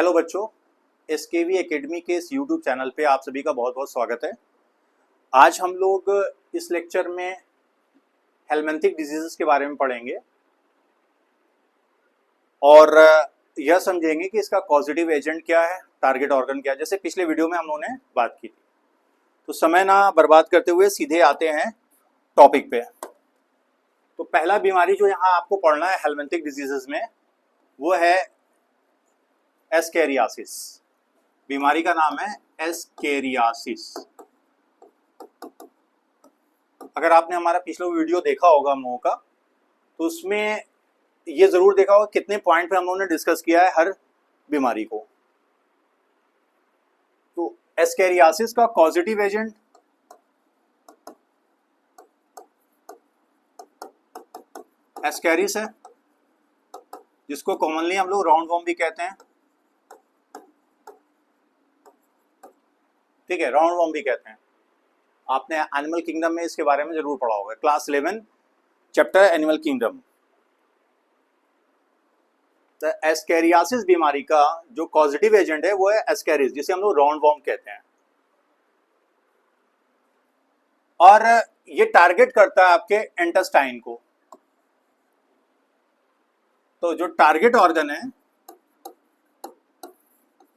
Hello बच्चों, SKV academy के इस यूट्यूब चैनल पे आप सभी का बहुत बहुत स्वागत है। आज हम लोग इस लेक्चर में हेलमिंथिक डिजीजेस के बारे में पढ़ेंगे और यह समझेंगे कि इसका कॉजेटिव एजेंट क्या है, टारगेट ऑर्गन क्या है, जैसे पिछले वीडियो में हम लोगों ने बात की थी। तो समय ना बर्बाद करते हुए सीधे आते हैं टॉपिक पे। तो पहला बीमारी जो यहाँ आपको पढ़ना है हेलमिंथिक डिजीजेस में वो है एस्केरियासिस। बीमारी का नाम है एस्केरियासिस। अगर आपने हमारा पिछला वीडियो देखा होगा हम लोगों का, तो उसमें ये जरूर देखा होगा कितने पॉइंट पे हम लोगों ने डिस्कस किया है हर बीमारी को। तो एस्केरियासिस का पॉजिटिव एजेंट एस्केरिस है, जिसको कॉमनली हम लोग राउंड वॉर्म भी कहते हैं। ठीक है, राउंड वॉर्म भी कहते हैं। आपने एनिमल किंगडम में इसके बारे में जरूर पढ़ा होगा, क्लास 11 चैप्टर एनिमल किंगडम। तो एस्केरियासिस बीमारी का जो पॉजिटिव एजेंट है वो है एस्केरिस, जिसे हम लोग राउंड वॉर्म कहते हैं। और ये टारगेट करता है आपके इंटेस्टाइन को। तो जो टारगेट ऑर्गन है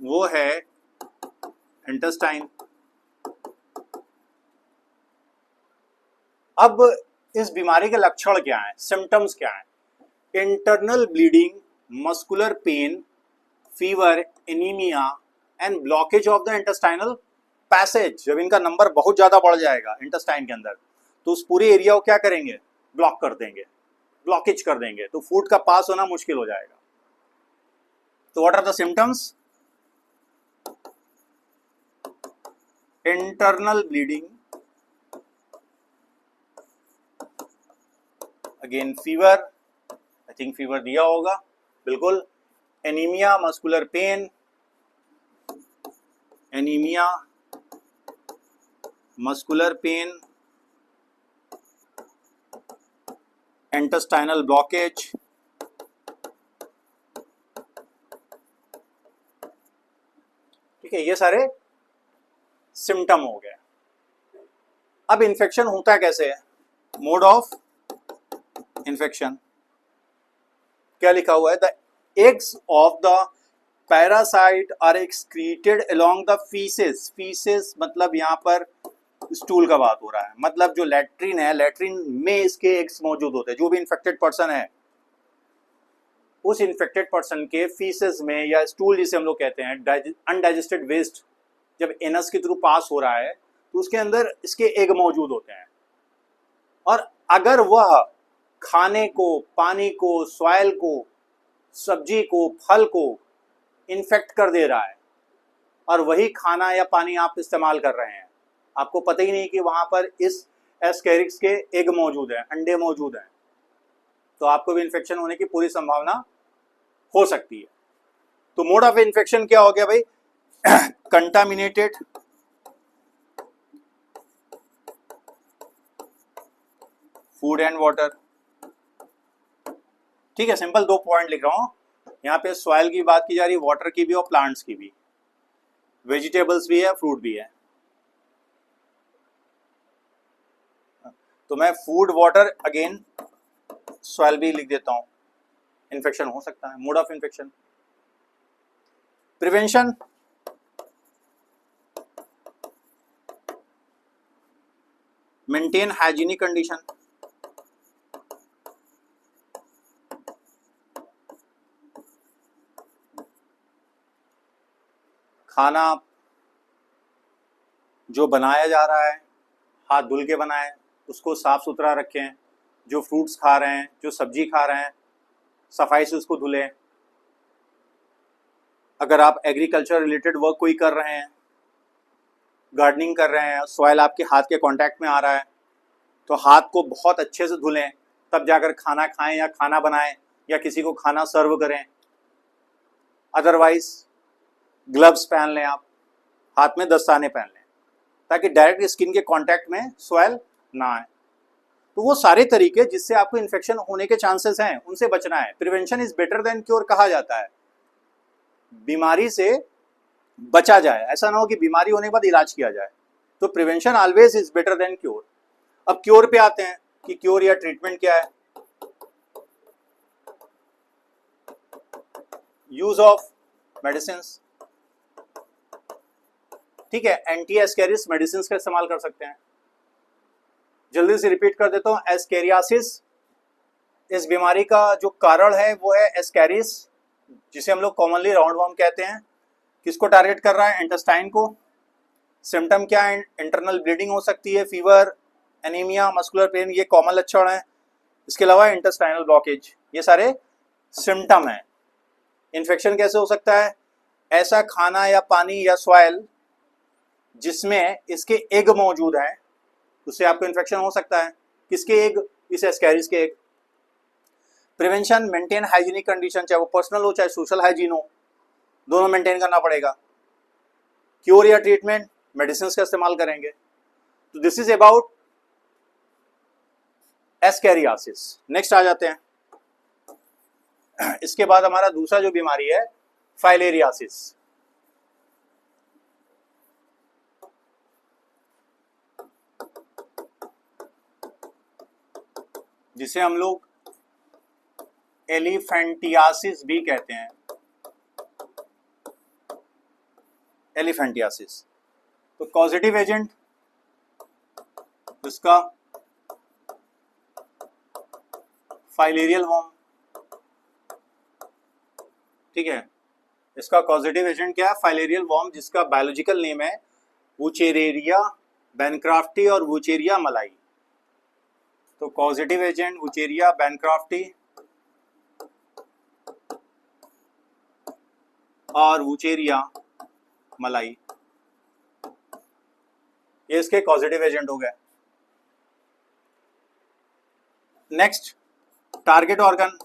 वो है इंटेस्टाइन। अब इस बीमारी के लक्षण क्या हैं, सिम्टम्स क्या हैं? Internal bleeding, muscular pain, fever, anaemia and blockage of the intestinal passage. जब इनका नंबर बहुत ज्यादा बढ़ जाएगा इंटेस्टाइन के अंदर, तो उस पूरे एरिया को क्या करेंगे? ब्लॉक कर देंगे, ब्लॉकेज कर देंगे, तो फूड का पास होना मुश्किल हो जाएगा। तो what are the symptoms? Internal bleeding, again fever, I think fever दिया होगा बिल्कुल, anaemia, muscular pain, anaemia, muscular pain, intestinal blockage. ठीक है, ये सारे सिम्टम हो गए। अब इन्फेक्शन होता कैसे है? मोड ऑफ इन्फेक्शन क्या लिखा हुआ है? The eggs of the parasite are excreted along the faeces. Faeces मतलब यहाँ पर स्टूल का बात हो रहा है, मतलब जो लैट्रिन है, लैट्रिन में इसके एग्स मौजूद होते हैं। जो भी इन्फेक्टेड पर्सन है, उस इन्फेक्टेड पर्सन के फीसेस में या स्टूल जिसे हम लोग कहते हैं, अनडाइजेस्टेड वेस्ट जब एनस के थ्रू पास हो रहा है तो उसके अंदर इसके एग मौजूद होते हैं। और अगर वह खाने को, पानी को, सॉइल को, सब्जी को, फल को इन्फेक्ट कर दे रहा है और वही खाना या पानी आप इस्तेमाल कर रहे हैं, आपको पता ही नहीं कि वहां पर इस एस्केरिक्स के एग मौजूद हैं, अंडे मौजूद हैं, तो आपको भी इन्फेक्शन होने की पूरी संभावना हो सकती है। तो मोड ऑफ इन्फेक्शन क्या हो गया भाई? Contaminated food and water. ठीक है, सिंपल 2 पॉइंट लिख रहा हूं यहाँ पे। सॉइल की बात की जा रही है, वाटर की भी और प्लांट्स की भी, वेजिटेबल्स भी है, फ्रूट भी है। तो मैं फूड, वाटर, अगेन सॉइल भी लिख देता हूं। इन्फेक्शन हो सकता है। Mode of infection, prevention, maintain hygienic condition, खाना जो बनाया जा रहा है हाथ धुल के बनाएं, उसको साफ सुथरा रखें। जो फ्रूट्स खा रहे हैं, जो सब्जी खा रहे हैं, सफाई से उसको धुलें। अगर आप एग्रीकल्चर रिलेटेड वर्क कोई कर रहे हैं, गार्डनिंग कर रहे हैं, सॉइल आपके हाथ के कांटेक्ट में आ रहा है, तो हाथ को बहुत अच्छे से धुलें, तब जाकर खाना खाएं या खाना बनाएं या किसी को खाना सर्व करें। अदरवाइज ग्लव्स पहन लें, आप हाथ में दस्ताने पहन लें, ताकि डायरेक्ट स्किन के कांटेक्ट में सॉइल ना आए। तो वो सारे तरीके जिससे आपको इन्फेक्शन होने के चांसेस हैं, उनसे बचना है। Prevention is better than cure कहा जाता है। बीमारी से बचा जाए, ऐसा ना हो कि बीमारी होने के बाद इलाज किया जाए। तो prevention always is better than cure. अब क्योर पे आते हैं कि क्योर या ट्रीटमेंट क्या है। यूज ऑफ मेडिसिन, ठीक है, एंटी एस्केरिस मेडिसिन का इस्तेमाल कर सकते हैं। जल्दी से रिपीट कर देता हूं, एस्केरियासिस इस बीमारी का जो कारण है वो है एस्केरिस, जिसे हम लोग कॉमनली राउंड वॉर्म कहते हैं। किसको टारगेट कर रहा है? इंटेस्टाइन को। सिम्टम क्या है? इंटरनल ब्लीडिंग हो सकती है, फीवर, एनीमिया, मस्कुलर पेन, ये कॉमन लक्षण है। इसके अलावा इंटेस्टाइनल ब्लॉकेज, ये सारे सिम्टम हैं। इन्फेक्शन कैसे हो सकता है? ऐसा खाना या पानी या सॉइल जिसमें इसके एग मौजूद हैं, उससे आपको इन्फेक्शन हो सकता है। किसके एग? इस एस्केरिस के egg. Prevention, maintain hygienic condition, चाहे वो पर्सनल हो चाहे सोशल हाइजीन हो, दोनों मेंटेन करना पड़ेगा। क्योर या ट्रीटमेंट, मेडिसिन का इस्तेमाल करेंगे। तो this is about ascariasis. Next आ जाते हैं, इसके बाद हमारा दूसरा जो बीमारी है फाइलेरियासिस। जिसे हम लोग एलिफेंटियासिस भी कहते हैं। एलिफेंटियासिस, तो कॉजेटिव एजेंट इसका फाइलेरियल वॉर्म, ठीक है। इसका कॉजेटिव एजेंट क्या है? फाइलेरियल वॉर्म, जिसका बायोलॉजिकल नेम है वुचेरेरिया बैनक्राफ्टी और वुचेरिया मलाई। तो कॉजेटिव एजेंट वुचेरिया बैनक्राफ्टी और वुचेरिया मलाई, ये इसके कॉजेटिव एजेंट हो गए। Next, target organ.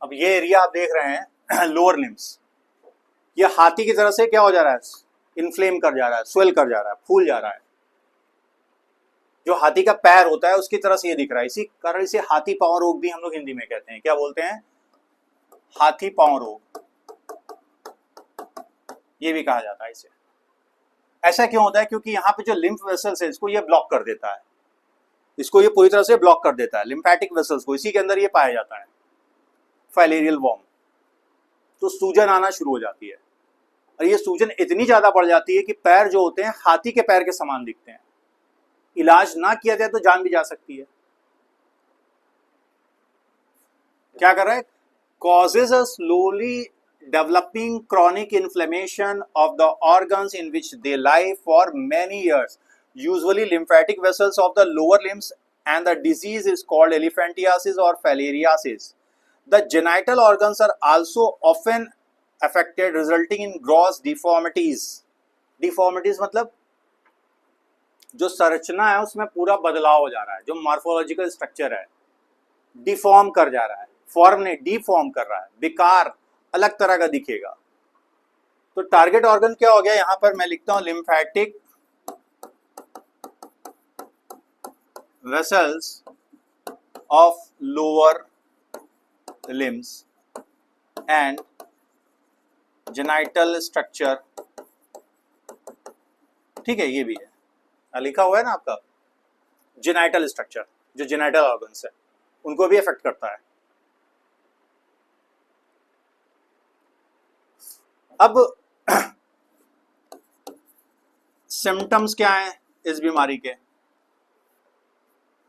अब ये एरिया आप देख रहे हैं लोअर लिम्स, ये हाथी की तरह से क्या हो जा रहा है? इन्फ्लेम कर जा रहा है, स्वेल कर जा रहा है, फूल जा रहा है। जो हाथी का पैर होता है उसकी तरह से ये दिख रहा है। इसी कारण इसे हाथी पांव रोग भी हम लोग हिंदी में कहते हैं। क्या बोलते हैं? हाथी पांव रोग, ये भी कहा जाता है इसे। ऐसा क्यों होता है? क्योंकि यहाँ पे जो लिम्फ वेसल्स है इसको ये ब्लॉक कर देता है, इसको ये पूरी तरह से ब्लॉक कर देता है, लिम्फेटिक वेसल्स को। इसी के अंदर ये पाया जाता है फाइलेरियल वॉर्म। तो सूजन आना शुरू हो जाती है, और ये सूजन इतनी ज्यादा बढ़ जाती है कि पैर जो होते हैं हाथी के पैर के समान दिखते हैं। इलाज ना किया जाए तो जान भी जा सकती है। क्या कर रहा है? causes a slowly developing chronic inflammation of the organs in which they lie for many years, usually lymphatic vessels of the lower limbs, and the disease is called elephantiasis or filariasis. The genital organs are also often affected, resulting in gross deformities. Deformities मतलब जो संरचना है उसमें पूरा बदलाव हो जा रहा है, जो मॉर्फोलॉजिकल स्ट्रक्चर है डिफॉर्म कर जा रहा है। फॉर्म ने डिफॉर्म कर रहा है, विकार अलग तरह का दिखेगा। तो टारगेट ऑर्गन क्या हो गया? यहां पर मैं लिखता हूं lymphatic vessels of lower limbs and genital structure, ठीक है, ये भी है, लिखा हुआ है ना आपका। जेनाइटल स्ट्रक्चर, जो जेनाइटल ऑर्गन्स है उनको भी इफेक्ट करता है। अब सिम्टम्स क्या हैं इस बीमारी के?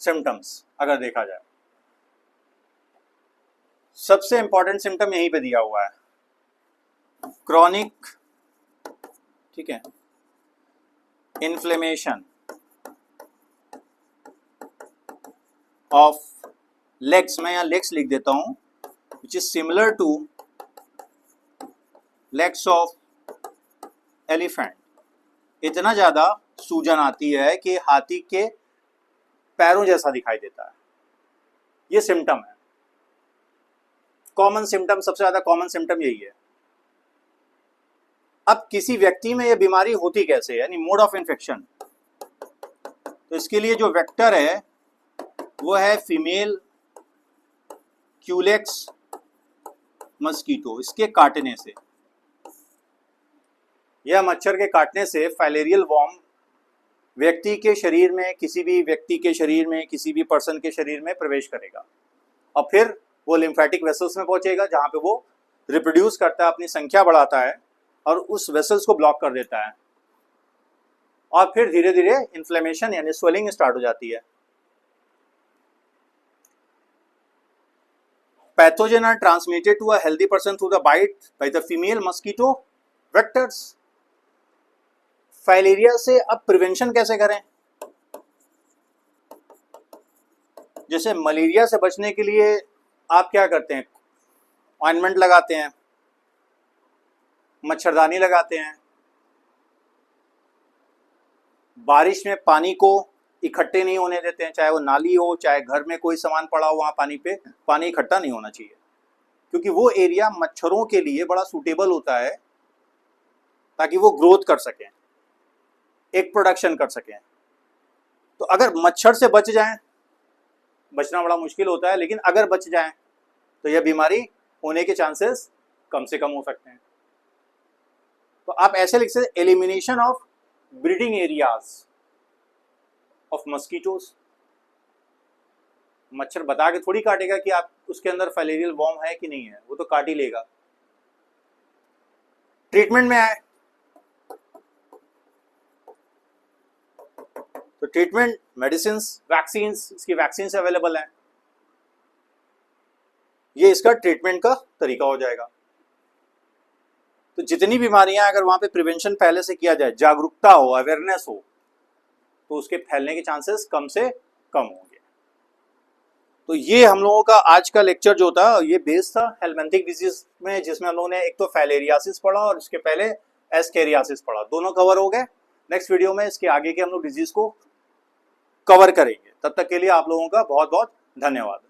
सिम्टम्स अगर देखा जाए, सबसे इंपॉर्टेंट सिम्टम यहीं पे दिया हुआ है, क्रॉनिक, ठीक है, इन्फ्लेमेशन ऑफ लेग्स। मैं यहां लेग्स लिख देता हूं, which is similar two legs of elephant. इतना ज्यादा सूजन आती है कि हाथी के पैरों जैसा दिखाई देता है। ये सिम्टम है, कॉमन सिम्टम, सबसे ज्यादा कॉमन सिम्टम यही है। अब किसी व्यक्ति में यह बीमारी होती कैसे, यानी मोड ऑफ इन्फेक्शन, तो इसके लिए जो वेक्टर है वो है फीमेल क्यूलेक्स मस्कीटो, इसके काटने से, यह मच्छर के काटने से फाइलेरियल वॉर्म व्यक्ति के शरीर में, किसी भी व्यक्ति के शरीर में, किसी भी पर्सन के शरीर में प्रवेश करेगा और फिर वो लिम्फेटिक वेसल्स में पहुंचेगा जहां पे वो रिप्रोड्यूस करता है, अपनी संख्या बढ़ाता है और उस वेसल्स को ब्लॉक कर देता है और फिर धीरे धीरे इन्फ्लेमेशन यानी स्वेलिंग स्टार्ट हो जाती है। Pathogen are transmitted to a healthy person through the bite by the female mosquito vectors. Filaria से अब प्रिवेंशन कैसे करें? जैसे मलेरिया से बचने के लिए आप क्या करते हैं? ऑइंटमेंट लगाते हैं, मच्छरदानी लगाते हैं, बारिश में पानी को इकट्ठे नहीं होने देते हैं, चाहे वो नाली हो चाहे घर में कोई सामान पड़ा हो, वहाँ पानी पे पानी इकट्ठा नहीं होना चाहिए क्योंकि वो एरिया मच्छरों के लिए बड़ा सूटेबल होता है ताकि वो ग्रोथ कर सकें, एक प्रोडक्शन कर सकें। तो अगर मच्छर से बच जाएं, बचना बड़ा मुश्किल होता है, लेकिन अगर बच जाएं तो यह बीमारी होने के चांसेस कम से कम हो सकते हैं। तो आप ऐसे लिख सकते, elimination of breeding areas of mosquitoes. मच्छर बता के थोड़ी काटेगा कि आप उसके अंदर फाइलेरियल वॉर्म है कि नहीं है, वो तो काट ही लेगा। ट्रीटमेंट में आए तो ट्रीटमेंट मेडिसिन, वैक्सीन, इसकी वैक्सीन अवेलेबल हैं, ये इसका ट्रीटमेंट का तरीका हो जाएगा। तो जितनी बीमारियां अगर वहां पे प्रिवेंशन पहले से किया जाए, जागरूकता हो, अवेयरनेस हो, तो उसके फैलने के चांसेस कम से कम होंगे। तो ये हम लोगों का आज का लेक्चर जो था ये बेस्ड था हेलमिंथिक डिजीज में, जिसमें हम लोगों ने एक तो फाइलेरियासिस पढ़ा और इसके पहले एस्केरियासिस पढ़ा, दोनों कवर हो गए। नेक्स्ट वीडियो में इसके आगे के हम लोग डिजीज को कवर करेंगे। तब तक के लिए आप लोगों का बहुत बहुत धन्यवाद।